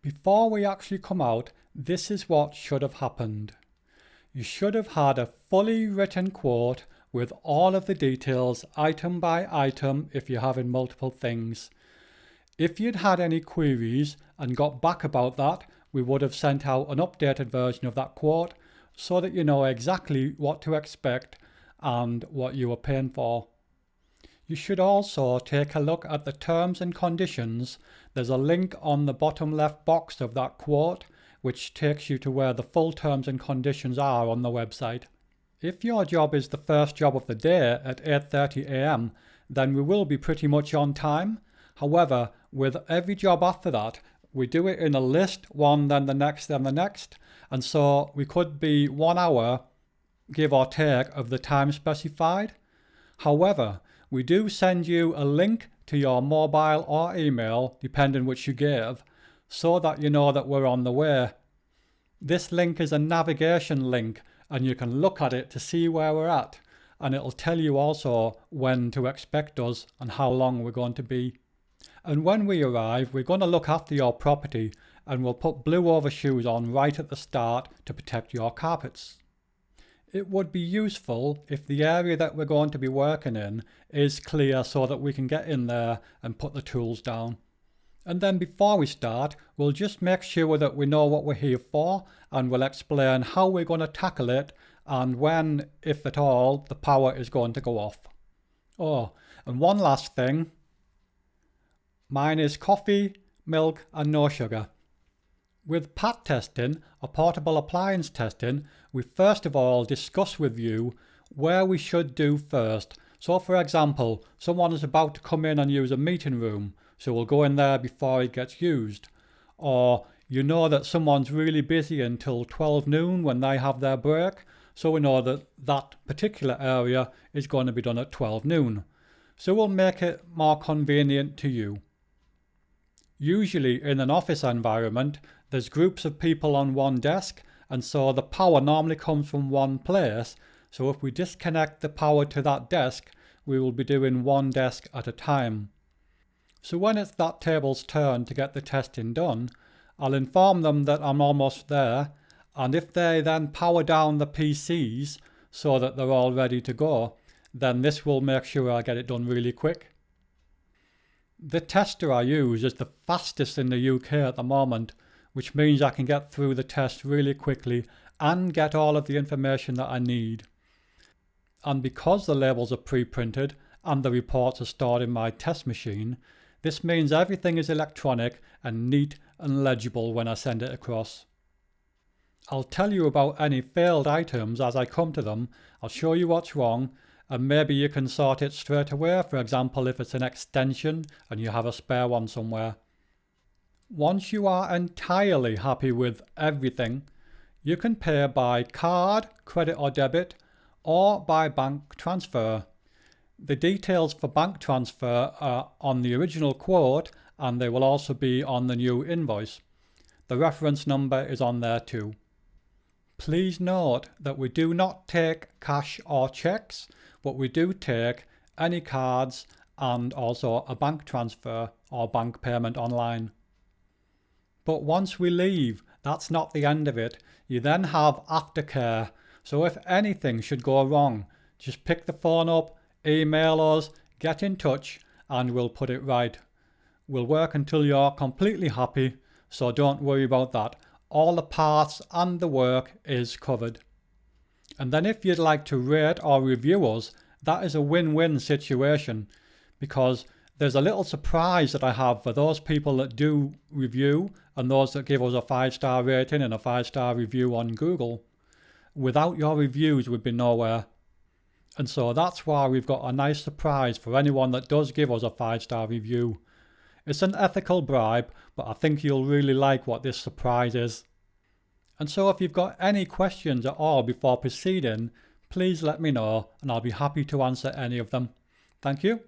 Before we actually come out, this is what should have happened. You should have had a fully written quote with all of the details, item by item, if you're having multiple things. If you'd had any queries and got back about that, we would have sent out an updated version of that quote so that you know exactly what to expect and what you are paying for. You should also take a look at the terms and conditions. There's a link on the bottom left box of that quote which takes you to where the full terms and conditions are on the website. If your job is the first job of the day at 8:30 a.m, then we will be pretty much on time. However, with every job after that, we do it in a list, one, then the next, and so we could be 1 hour, give or take, of the time specified. However, we do send you a link to your mobile or email, depending which you gave, so that you know that we're on the way. This link is a navigation link, and you can look at it to see where we're at, and it'll tell you also when to expect us and how long we're going to be. And when we arrive, we're going to look after your property, and we'll put blue overshoes on right at the start to protect your carpets. It would be useful if the area that we're going to be working in is clear so that we can get in there and put the tools down. And then before we start, we'll just make sure that we know what we're here for, and we'll explain how we're going to tackle it and when, if at all, the power is going to go off. Oh, and one last thing. Mine is coffee, milk and no sugar. With PAT testing, or portable appliance testing, we first of all discuss with you where we should do first. So for example, someone is about to come in and use a meeting room, so we'll go in there before it gets used. Or you know that someone's really busy until 12 noon when they have their break, so we know that that particular area is going to be done at 12 noon. So we'll make it more convenient to you. Usually in an office environment, there's groups of people on one desk, and so the power normally comes from one place. So if we disconnect the power to that desk, we will be doing one desk at a time. So when it's that table's turn to get the testing done, I'll inform them that I'm almost there, and if they then power down the PCs so that they're all ready to go, then this will make sure I get it done really quick. The tester I use is the fastest in the UK at the moment, which means I can get through the test really quickly and get all of the information that I need. And because the labels are pre-printed and the reports are stored in my test machine, this means everything is electronic and neat and legible when I send it across. I'll tell you about any failed items as I come to them. I'll show you what's wrong, and maybe you can sort it straight away, for example if it's an extension and you have a spare one somewhere. Once you are entirely happy with everything, you can pay by card, credit or debit, or by bank transfer. The details for bank transfer are on the original quote, and they will also be on the new invoice. The reference number is on there too. Please note that we do not take cash or cheques, but we do take any cards and also a bank transfer or bank payment online. But once we leave, that's not the end of it. You then have aftercare. So if anything should go wrong, just pick the phone up, email us, get in touch, and we'll put it right. We'll work until you're completely happy, so don't worry about that. All the parts and the work is covered. And then if you'd like to rate or review us, that is a win-win situation, because there's a little surprise that I have for those people that do review and those that give us a 5-star rating and a 5-star review on Google. Without your reviews, we'd be nowhere. And so that's why we've got a nice surprise for anyone that does give us a 5-star review. It's an ethical bribe, but I think you'll really like what this surprise is. And so if you've got any questions at all before proceeding, please let me know and I'll be happy to answer any of them. Thank you.